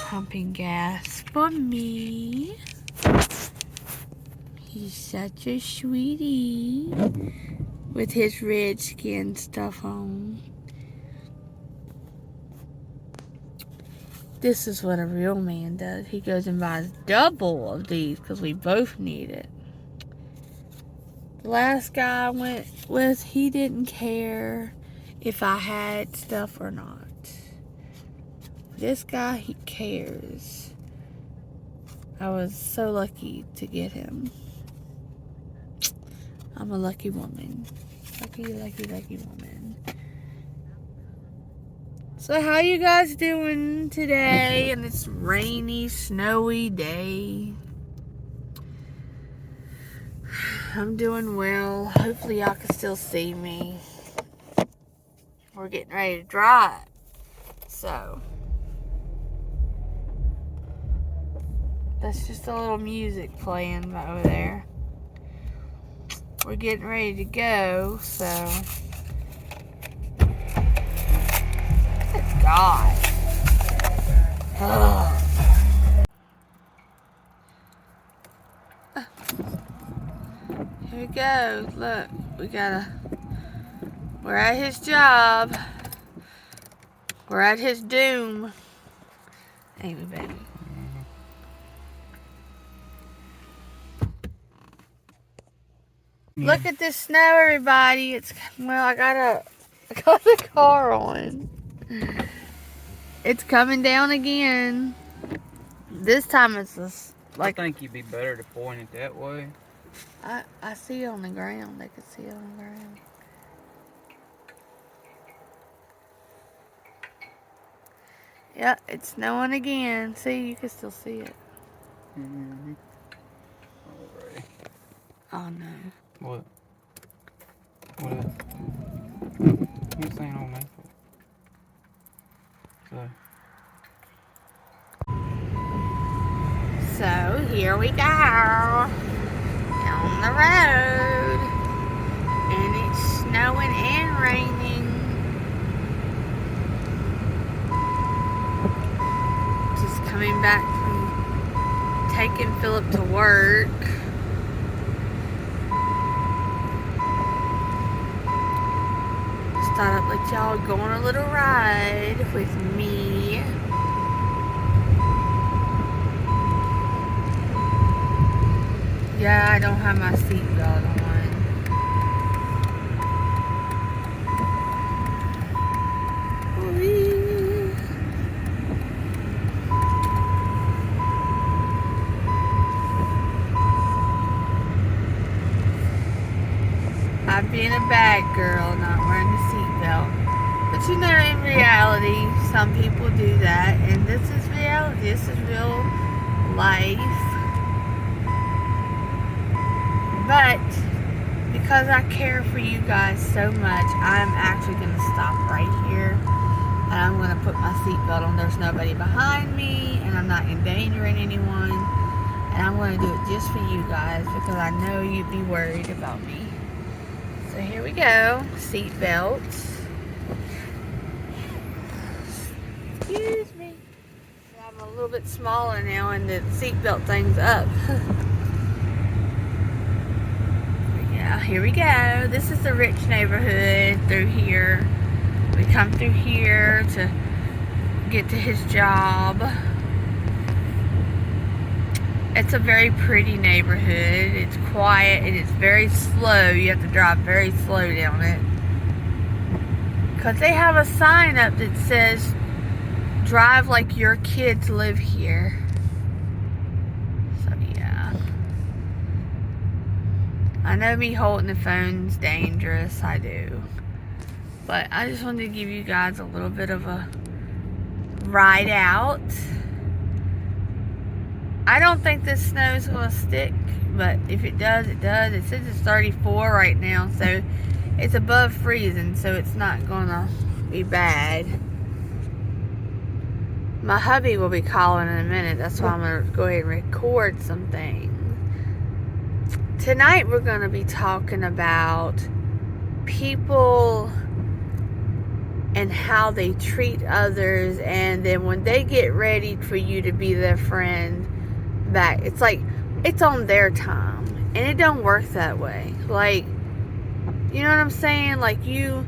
pumping gas for me. He's such a sweetie with his red skin stuff on. This is what a real man does. He goes and buys double of these because we both need it. The last guy I went with, he didn't care if I had stuff or not. This guy, he cares. I was so lucky to get him. I'm a lucky woman. Lucky, lucky, lucky woman. So how you guys doing today on this rainy, snowy day? I'm doing well. Hopefully y'all can still see me. We're getting ready to drive. So that's just a little music playing over there. We're getting ready to go, so good God. Ugh. Here we go. Look, we're at his job. We're at his doom. Ain't we, baby? Yeah. Look at this snow, everybody. I got the car on. It's coming down again. This time it's just like... I think you'd be better to point it that way. I see it on the ground. I can see it on the ground. Yeah, it's snowing again. See, you can still see it. Mm-hmm. Alright. Oh no. What? What? You saying on that? So here we go on the road, and it's snowing and raining. Just coming back from taking Philip to work. Just thought I'd let y'all go on a little ride with me. Yeah, I don't have my seatbelt on. Whee. I'm being a bad girl, not wearing the seatbelt. But you know, in reality, some people do that, and this is reality. This is real life. But because I care for you guys so much, I'm actually going to stop right here. And I'm going to put my seatbelt on. There's nobody behind me, and I'm not endangering anyone. And I'm going to do it just for you guys because I know you'd be worried about me. So here we go. Seatbelts. Excuse me. I'm a little bit smaller now, and the seatbelt thing's up. Here we go. This is the rich neighborhood through here. We come through here to get to his job. It's a very pretty neighborhood. It's quiet and it's very slow. You have to drive very slow down it. Because they have a sign up that says, drive like your kids live here. I know me holding the phone's dangerous, I do. But I just wanted to give you guys a little bit of a ride out. I don't think this snow is going to stick, but if it does, it does. It says it's 34 right now, so it's above freezing, so it's not going to be bad. My hubby will be calling in a minute. That's why I'm going to go ahead and record some things. Tonight we're going to be talking about people and how they treat others, and then when they get ready for you to be their friend back, it's like it's on their time, and it don't work that way. Like, you know what I'm saying? Like, you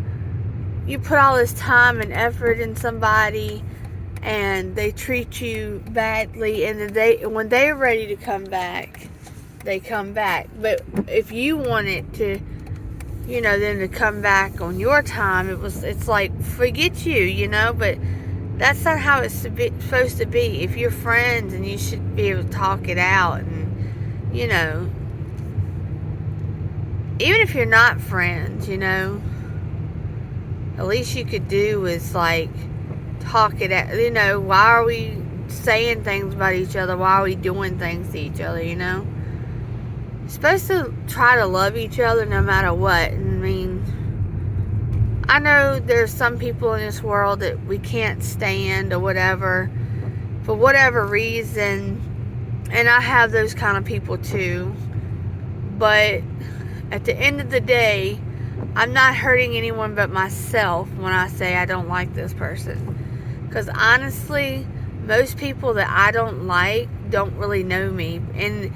put all this time and effort in somebody, and they treat you badly, and then when they're ready to come back, they come back. But if you want it to, you know, then to come back on your time, it's like, forget you, but that's not how it's supposed to be. If you're friends, and you should be able to talk it out, and, even if you're not friends, at least you could do is, like, talk it out. Why are we saying things about each other? Why are we doing things to each other, You're supposed to try to love each other no matter what. I mean, I know there's some people in this world that we can't stand or whatever, for whatever reason, and I have those kind of people too. But at the end of the day, I'm not hurting anyone but myself when I say I don't like this person. Because honestly, most people that I don't like don't really know me. And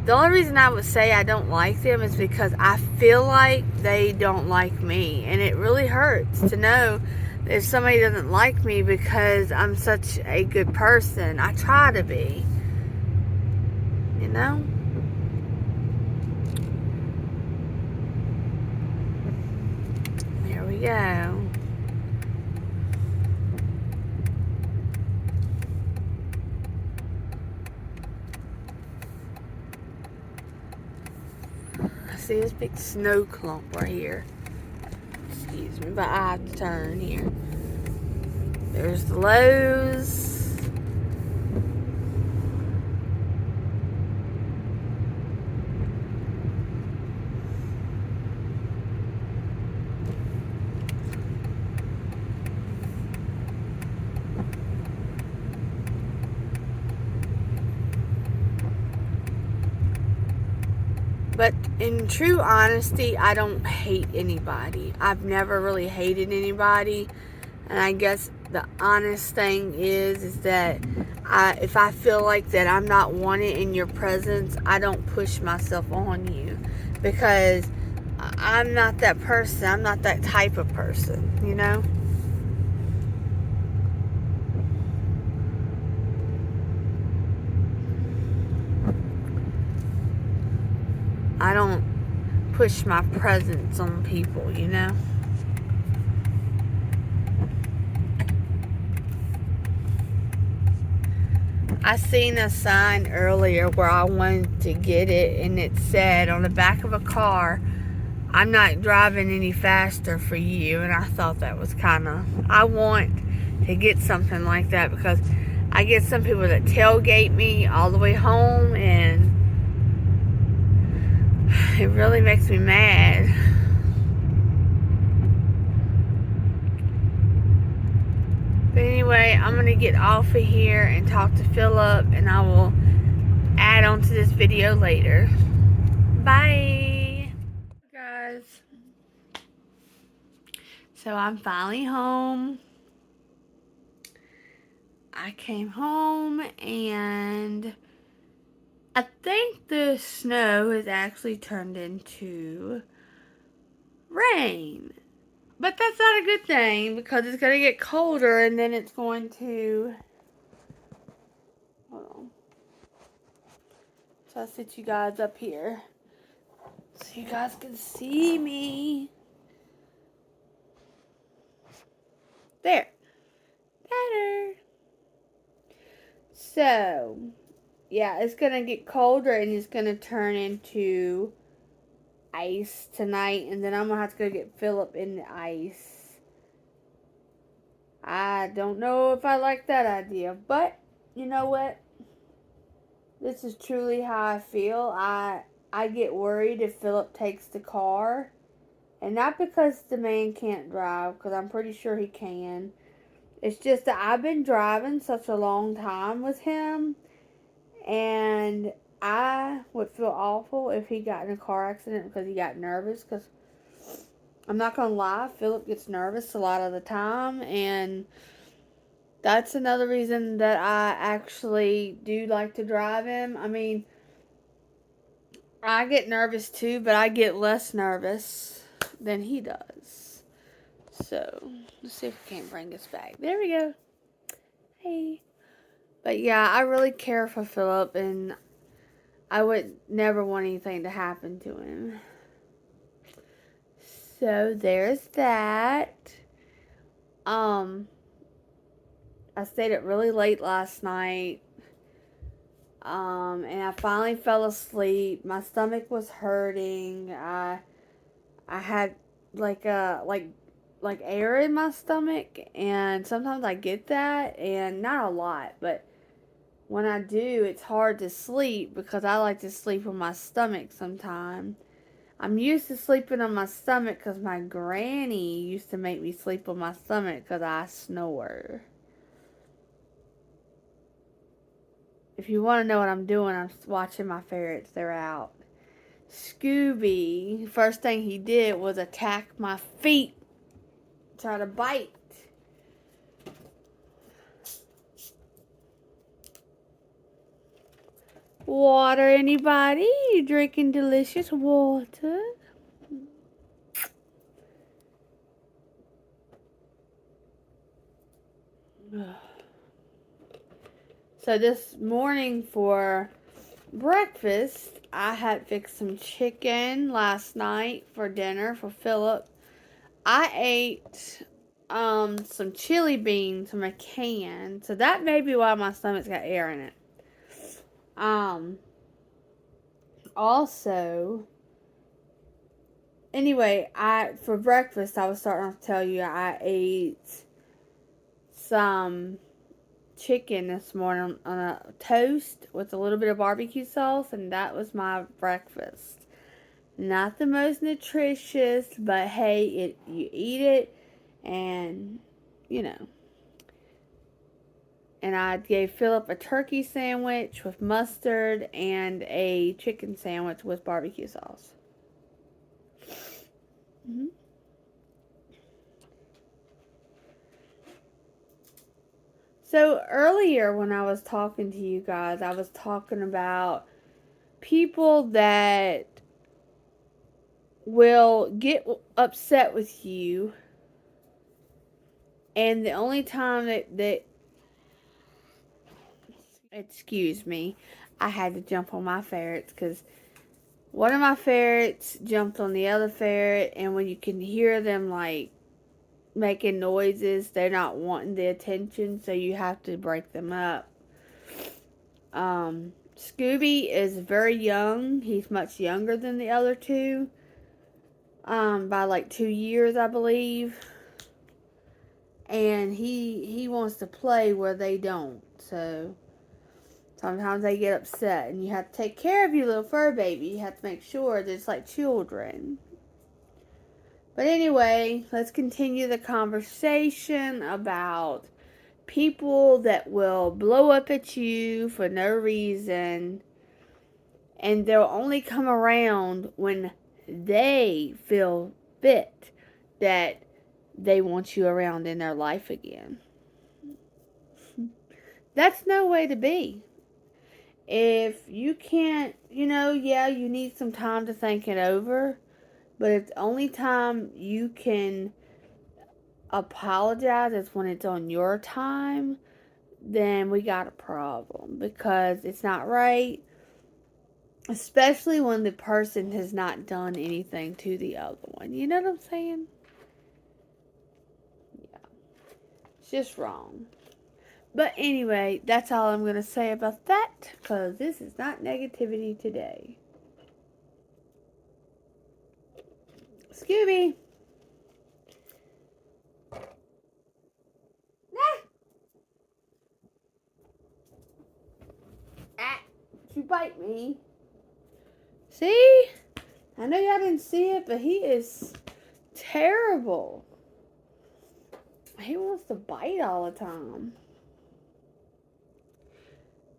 the only reason I would say I don't like them is because I feel like they don't like me. And it really hurts to know that somebody doesn't like me because I'm such a good person. I try to be. There we go. I see this big snow clump right here. Excuse me, but I have to turn here. There's the Lowe's. But in true honesty, I don't hate anybody. I've never really hated anybody. And I guess the honest thing is that if I feel like that I'm not wanted in your presence, I don't push myself on you. Because I'm not that person. I'm not that type of person, I don't push my presence on people, I seen a sign earlier where I wanted to get it, and it said on the back of a car, "I'm not driving any faster for you." And I thought that was I want to get something like that, because I get some people that tailgate me all the way home, and it really makes me mad. But anyway, I'm going to get off of here and talk to Philip, and I will add on to this video later. Bye, guys. So I'm finally home. I came home, and I think the snow has actually turned into rain. But that's not a good thing, because it's going to get colder, and then it's going to... Hold on. So I'll sit you guys up here so you guys can see me. There. Better. So, yeah, it's going to get colder, and it's going to turn into ice tonight, and then I'm going to have to go get Philip in the ice. I don't know if I like that idea, but you know what? This is truly how I feel. I get worried if Philip takes the car, and not because the man can't drive, because I'm pretty sure he can. It's just that I've been driving such a long time with him, and I would feel awful if he got in a car accident because he got nervous, because I'm not gonna lie, Philip gets nervous a lot of the time, and that's another reason that I actually do like to drive him. I mean, I get nervous too, but I get less nervous than he does. So, let's see if we can't bring this back. There we go. Hey. But yeah, I really care for Philip, and I would never want anything to happen to him. So, there's that. I stayed up really late last night. And I finally fell asleep. My stomach was hurting. I had like air in my stomach, and sometimes I get that, and not a lot, but when I do, it's hard to sleep because I like to sleep on my stomach sometimes. I'm used to sleeping on my stomach because my granny used to make me sleep on my stomach because I snore. If you want to know what I'm doing, I'm watching my ferrets. They're out. Scooby, first thing he did was attack my feet, try to bite. Water, anybody? You drinking delicious water? So this morning for breakfast, I had fixed some chicken last night for dinner for Philip. I ate some chili beans from a can, so that may be why my stomach's got air in it. Also, anyway, I for breakfast I was starting to tell you I ate some chicken this morning on a toast with a little bit of barbecue sauce, and that was my breakfast. Not the most nutritious, but hey, you eat it, and you know. And I gave Philip a turkey sandwich with mustard and a chicken sandwich with barbecue sauce. Mm-hmm. So earlier when I was talking to you guys, I was talking about people that will get upset with you, and the only time that excuse me, I had to jump on my ferrets because one of my ferrets jumped on the other ferret, and when you can hear them like making noises, they're not wanting the attention, so you have to break them up. Scooby is very young. He's much younger than the other two. By like 2 years, I believe. And he wants to play where they don't. So sometimes they get upset, and you have to take care of your little fur baby. You have to make sure that it's like children. But anyway, let's continue the conversation about people that will blow up at you for no reason, and they'll only come around when they feel fit that they want you around in their life again. That's no way to be. If you can't, yeah, you need some time to think it over, but if the only time you can apologize is when it's on your time, then we got a problem because it's not right, especially when the person has not done anything to the other one. You know what I'm saying? Yeah. It's just wrong. But anyway, that's all I'm going to say about that because this is not negativity today. Scooby! Ah, you bite me. See? I know y'all didn't see it, but he is terrible. He wants to bite all the time.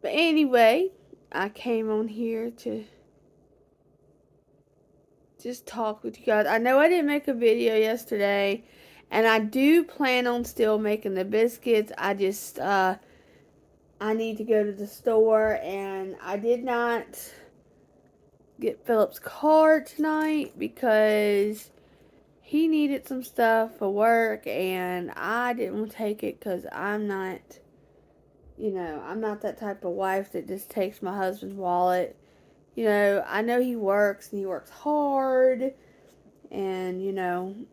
But anyway, I came on here to just talk with you guys. I know I didn't make a video yesterday, and I do plan on still making the biscuits. I just, I need to go to the store, and I did not get Philip's car tonight because he needed some stuff for work, and I didn't want to take it because I'm not, I'm not that type of wife that just takes my husband's wallet. I know he works and he works hard, and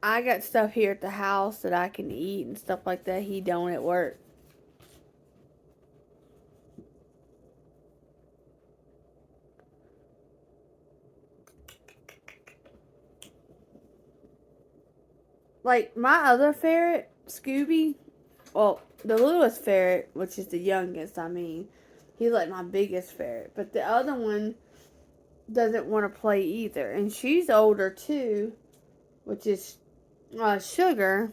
I got stuff here at the house that I can eat and stuff like that. He don't at work. Like my other ferret, Scooby, well, the littlest ferret, which is the youngest, he's like my biggest ferret. But the other one doesn't want to play either. And she's older too, which is Sugar.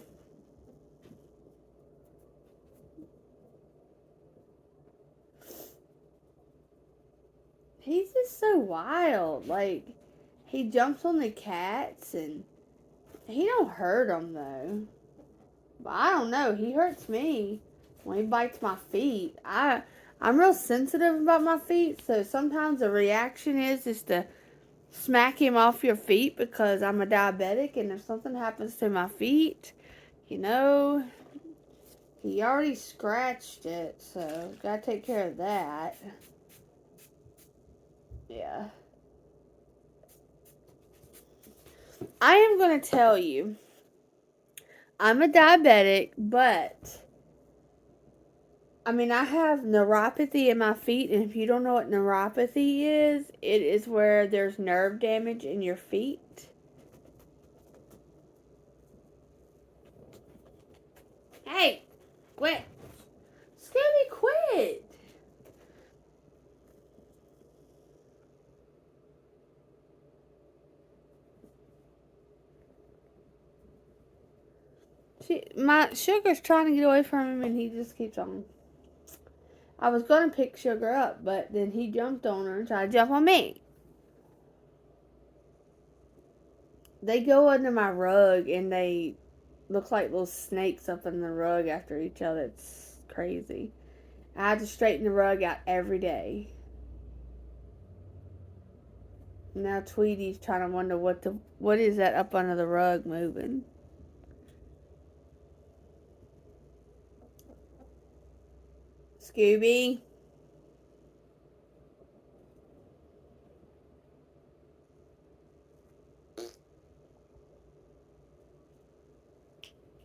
He's just so wild. Like, he jumps on the cats and he don't hurt them though. But I don't know. He hurts me when he bites my feet. I'm real sensitive about my feet, so sometimes the reaction is to smack him off your feet because I'm a diabetic, and if something happens to my feet, he already scratched it, so gotta take care of that. Yeah. I am gonna tell you, I'm a diabetic, but I have neuropathy in my feet, and if you don't know what neuropathy is, it is where there's nerve damage in your feet. Hey, quit. Scooby, quit. My Sugar's trying to get away from him, and he just keeps on. I was going to pick Sugar up, but then he jumped on her and tried to jump on me. They go under my rug, and they look like little snakes up in the rug after each other. It's crazy. I have to straighten the rug out every day. Now Tweety's trying to wonder what is that up under the rug moving. Scooby.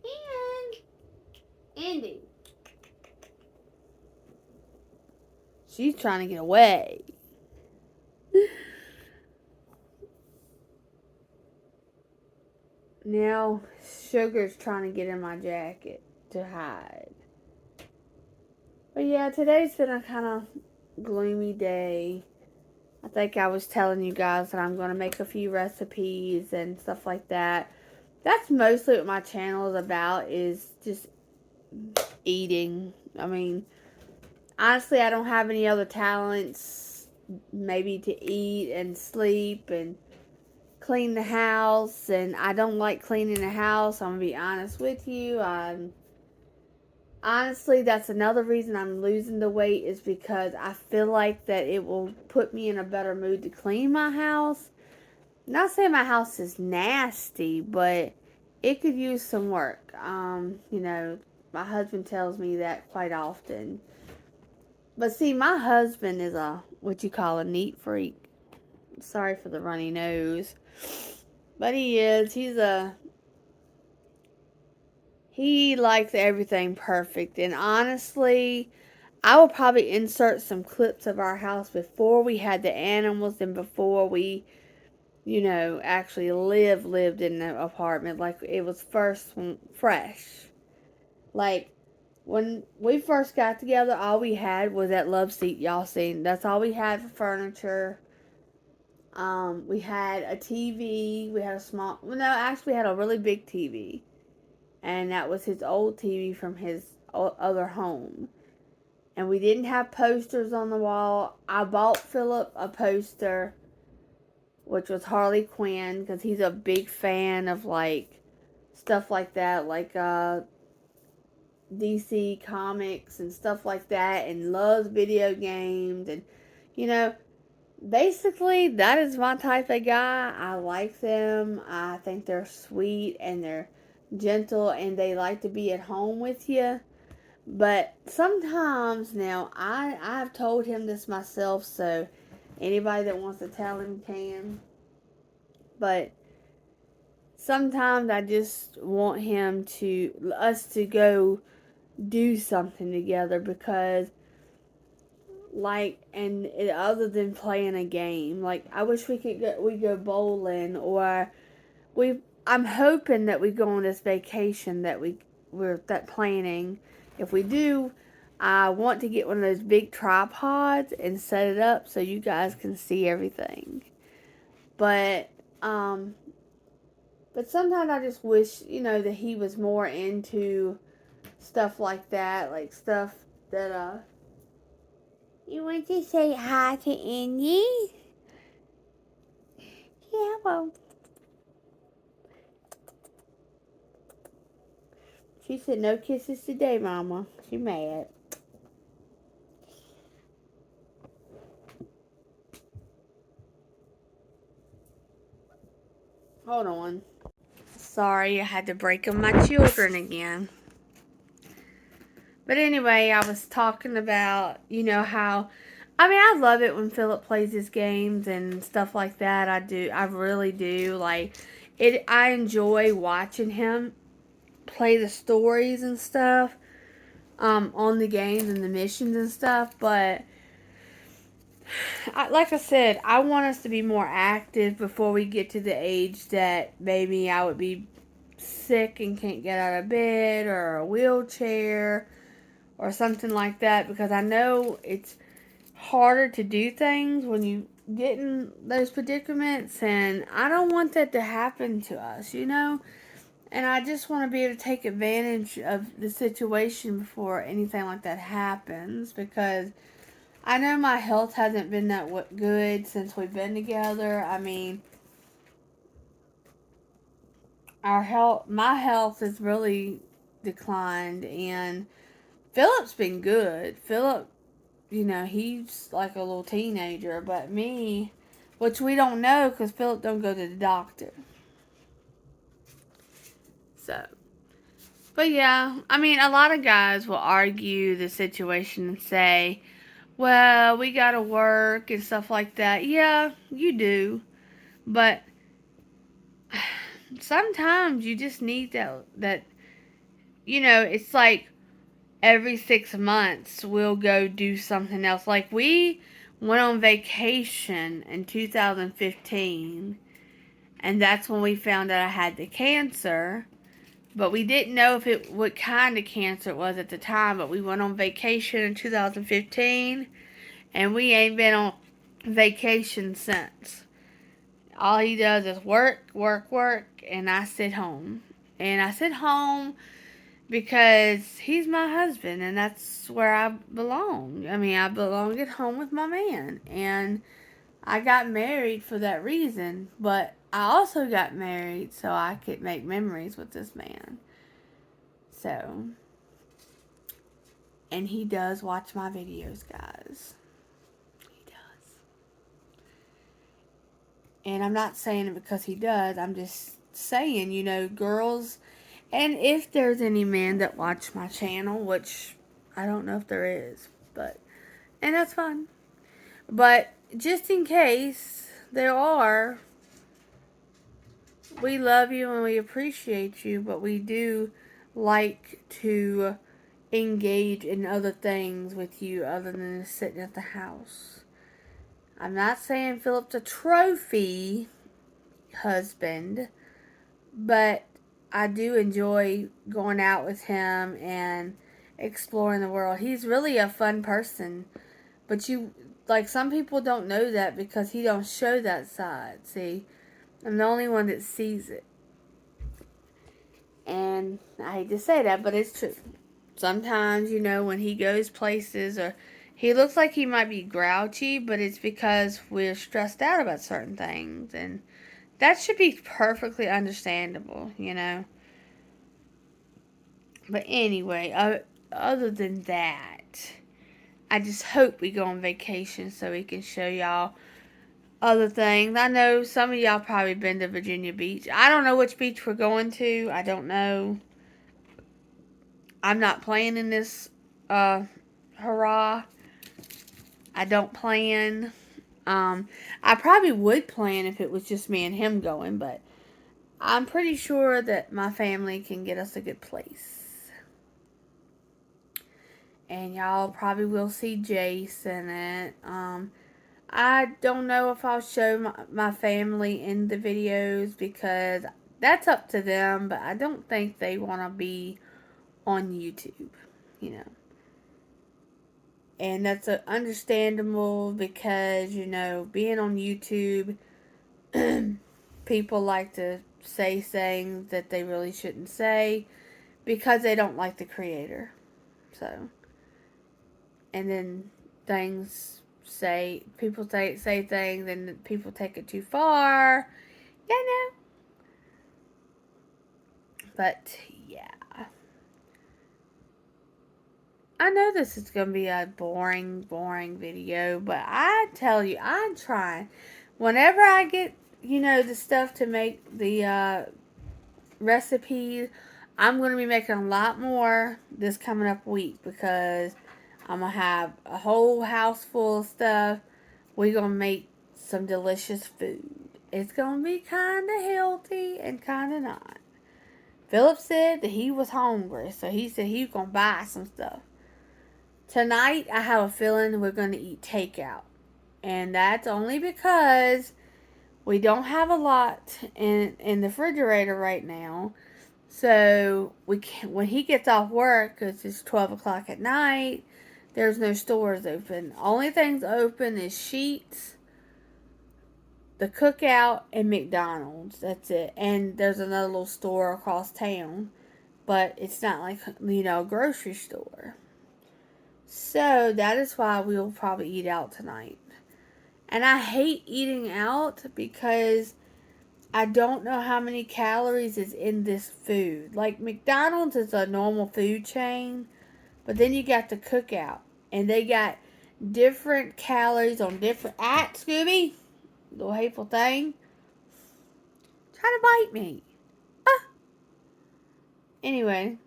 And Andy. She's trying to get away. Now Sugar's trying to get in my jacket to hide. But yeah, today's been a kind of gloomy day. I think I was telling you guys that I'm going to make a few recipes and stuff like that. That's mostly what my channel is about, is just eating. Honestly, I don't have any other talents, maybe to eat and sleep and clean the house, and I don't like cleaning the house. I'm going to be honest with you. Honestly, that's another reason I'm losing the weight, is because I feel like that it will put me in a better mood to clean my house. Not saying my house is nasty, but it could use some work. My husband tells me that quite often. But see, my husband is what you call a neat freak. Sorry for the runny nose. But he is. He likes everything perfect. And honestly, I will probably insert some clips of our house before we had the animals and before we, actually lived in the apartment. Like, it was fresh. Like, when we first got together, all we had was that love seat y'all seen. That's all we had for furniture. We had a TV. We had we had a really big TV. And that was his old TV from his other home. And we didn't have posters on the wall. I bought Philip a poster which was Harley Quinn, because he's a big fan of like stuff like that, like DC comics and stuff like that, and loves video games. And you know, basically that is my type of guy. I like them. I think they're sweet and they're gentle and they like to be at home with you. But sometimes now I've told him this myself, so anybody that wants to tell him can. But sometimes I just want us to go do something together, because other than playing a game, like I wish we go bowling, or I'm hoping that we go on this vacation that we're that planning. If we do, I want to get one of those big tripods and set it up so you guys can see everything. But but sometimes I just wish, that he was more into stuff like that, like stuff that you want to say hi to Andy? Yeah, well, she said no kisses today, Mama. She mad. Hold on. Sorry, I had to break up my children again. But anyway, I was talking about, how, I love it when Philip plays his games and stuff like that. I really do. Like, I enjoy watching him play the stories and stuff, on the games and the missions and stuff. But, like I said, I want us to be more active before we get to the age that maybe I would be sick and can't get out of bed, or a wheelchair or something like that, because I know it's harder to do things when you get in those predicaments, and I don't want that to happen to us, and I just want to be able to take advantage of the situation before anything like that happens, because I know my health hasn't been that good since we've been together. I mean, my health has really declined, and Philip's been good. Philip, he's like a little teenager, but me, which we don't know because Philip don't go to the doctor. So, but yeah, a lot of guys will argue the situation and say, well, we gotta work and stuff like that. Yeah, you do. But sometimes you just need that, it's like every 6 months we'll go do something else. Like we went on vacation in 2015, and that's when we found out I had the cancer. But we didn't know what kind of cancer it was at the time. But we went on vacation in 2015, and we ain't been on vacation since. All he does is work, work, work, and I sit home. And I sit home because he's my husband, and that's where I belong. I belong at home with my man, and I got married for that reason, but I also got married so I could make memories with this man. So, and he does watch my videos, guys. He does. And I'm not saying it because he does. I'm just saying, girls, and if there's any men that watch my channel, which I don't know if there is, and that's fine. But just in case there are, we love you and we appreciate you, but we do like to engage in other things with you other than just sitting at the house. I'm not saying Philip's a trophy husband, but I do enjoy going out with him and exploring the world. He's really a fun person, but some people don't know that because he don't show that side. See, I'm the only one that sees it. And I hate to say that, but it's true. Sometimes, when he goes places or He looks like he might be grouchy, but it's because we're stressed out about certain things. And that should be perfectly understandable, you know. But anyway, other than that, I just hope we go on vacation so we can show y'all other things. I know some of y'all probably been to Virginia Beach. I don't know which beach we're going to. I don't know. I'm not planning this hurrah. I don't plan. I probably would plan if it was just me and him going, but I'm pretty sure that my family can get us a good place. And y'all probably will see Jace in it. I don't know if I'll show my family in the videos because that's up to them, but I don't think they want to be on YouTube, you know. And that's understandable because, you know, being on YouTube, people like to say things that they really shouldn't say because they don't like the creator. So, and then people say things and people take it too far. Yeah, no. But, yeah. I know this is going to be a boring video, but I tell you, I'm trying. Whenever I get, you know, the stuff to make the recipes, I'm going to be making a lot more this coming up week because I'm going to have a whole house full of stuff. We're going to make some delicious food. It's going to be kind of healthy and kind of not. Philip said that he was hungry, so he said he was going to buy some stuff. Tonight, I have a feeling we're going to eat takeout. And that's only because we don't have a lot in the refrigerator right now. So, when he gets off work, because it's 12 o'clock at night, there's no stores open. Only things open is Sheetz, the Cookout, and McDonald's. That's it. And there's another little store across town. But it's not like, you know, a grocery store. So, that is why we'll probably eat out tonight. And I hate eating out because I don't know how many calories is in this food. Like, McDonald's is a normal food chain, but then you got the Cookout. And they got different calories on different... Scooby! Little hateful thing. Trying to bite me. Anyway.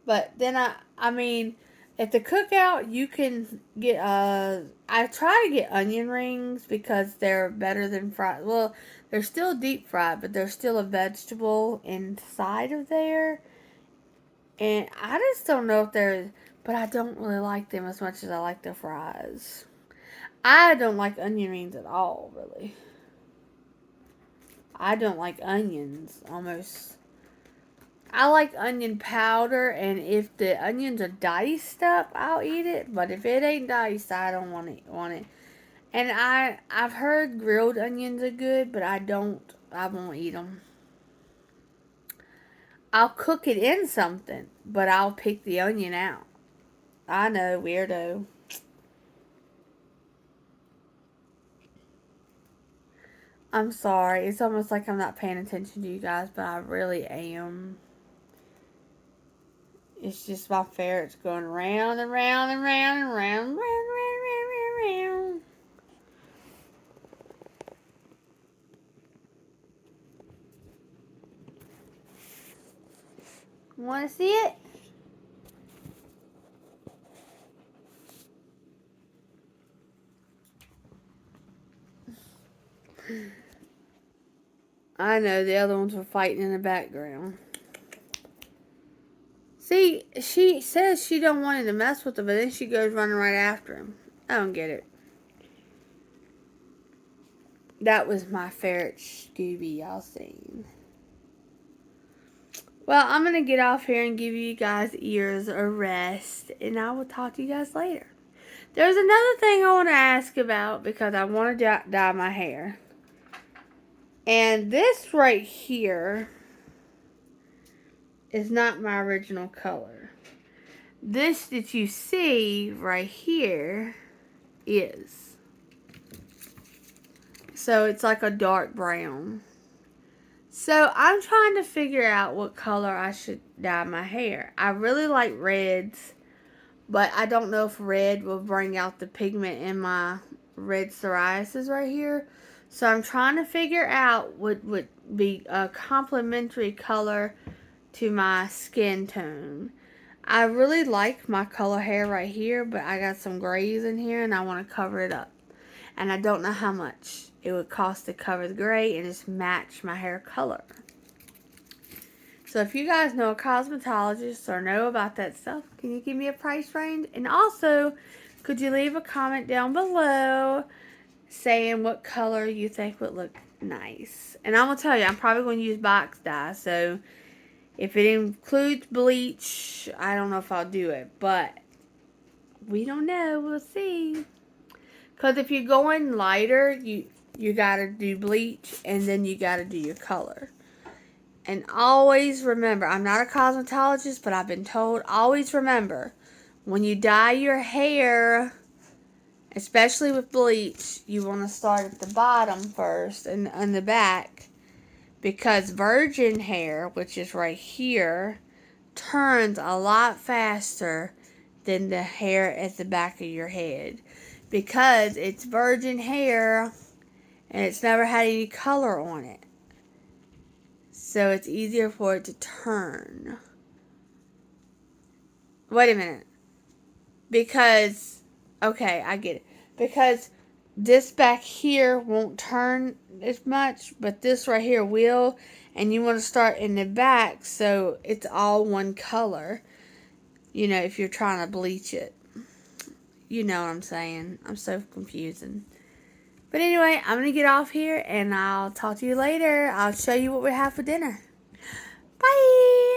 But then I mean... At the Cookout, you can get, I try to get onion rings because they're better than fried. Well, they're still deep fried, but they're still a vegetable inside of there. And I just don't know if they're, but I don't really like them as much as I like the fries. I don't like onion rings at all, really. I don't like onions, almost. I like onion powder, and if the onions are diced up, I'll eat it. But if it ain't diced, I don't want it. And I've heard grilled onions are good, but I won't eat them. I'll cook it in something, but I'll pick the onion out. I know, weirdo. I'm sorry. It's almost like I'm not paying attention to you guys, but I really am. It's just my ferrets going round and round and round and round, round. Want to see it? I know, the other ones were fighting in the background. See, she says she don't want him to mess with her, but then she goes running right after him. I don't get it. That was my ferret Scooby, y'all seen. Well, I'm going to get off here and give you guys ears a rest, and I will talk to you guys later. There's another thing I want to ask about because I want to dye my hair. And this right here is not my original color. this that you see right here is. So it's like a dark brown. So I'm trying to figure out what color I should dye my hair. I really like reds, but I don't know if red will bring out the pigment in my red psoriasis right here. So I'm trying to figure out what would be a complementary color to my skin tone. I really like my color hair right here, but I got some grays in here and I want to cover it up. And I don't know how much it would cost to cover the gray and just match my hair color. So if you guys know a cosmetologist or know about that stuff, can you give me a price range? And also, could you leave a comment down below saying what color you think would look nice? And I'm going to tell you, I'm probably going to use box dye. So if it includes bleach, I don't know if I'll do it. But we don't know. We'll see. Because if you're going lighter, you got to do bleach and then you got to do your color. And always remember, I'm not a cosmetologist, but I've been told, always remember, when you dye your hair, especially with bleach, you want to start at the bottom first and on the back. Because virgin hair, which is right here, turns a lot faster than the hair at the back of your head. Because it's virgin hair and it's never had any color on it. So it's easier for it to turn. Wait a minute. Because, okay, I get it. Because this back here won't turn as much, but this right here will. And you want to start in the back so it's all one color. You know, if you're trying to bleach it. You know what I'm saying. I'm so confusing. But anyway, I'm going to get off here and I'll talk to you later. I'll show you what we have for dinner. Bye!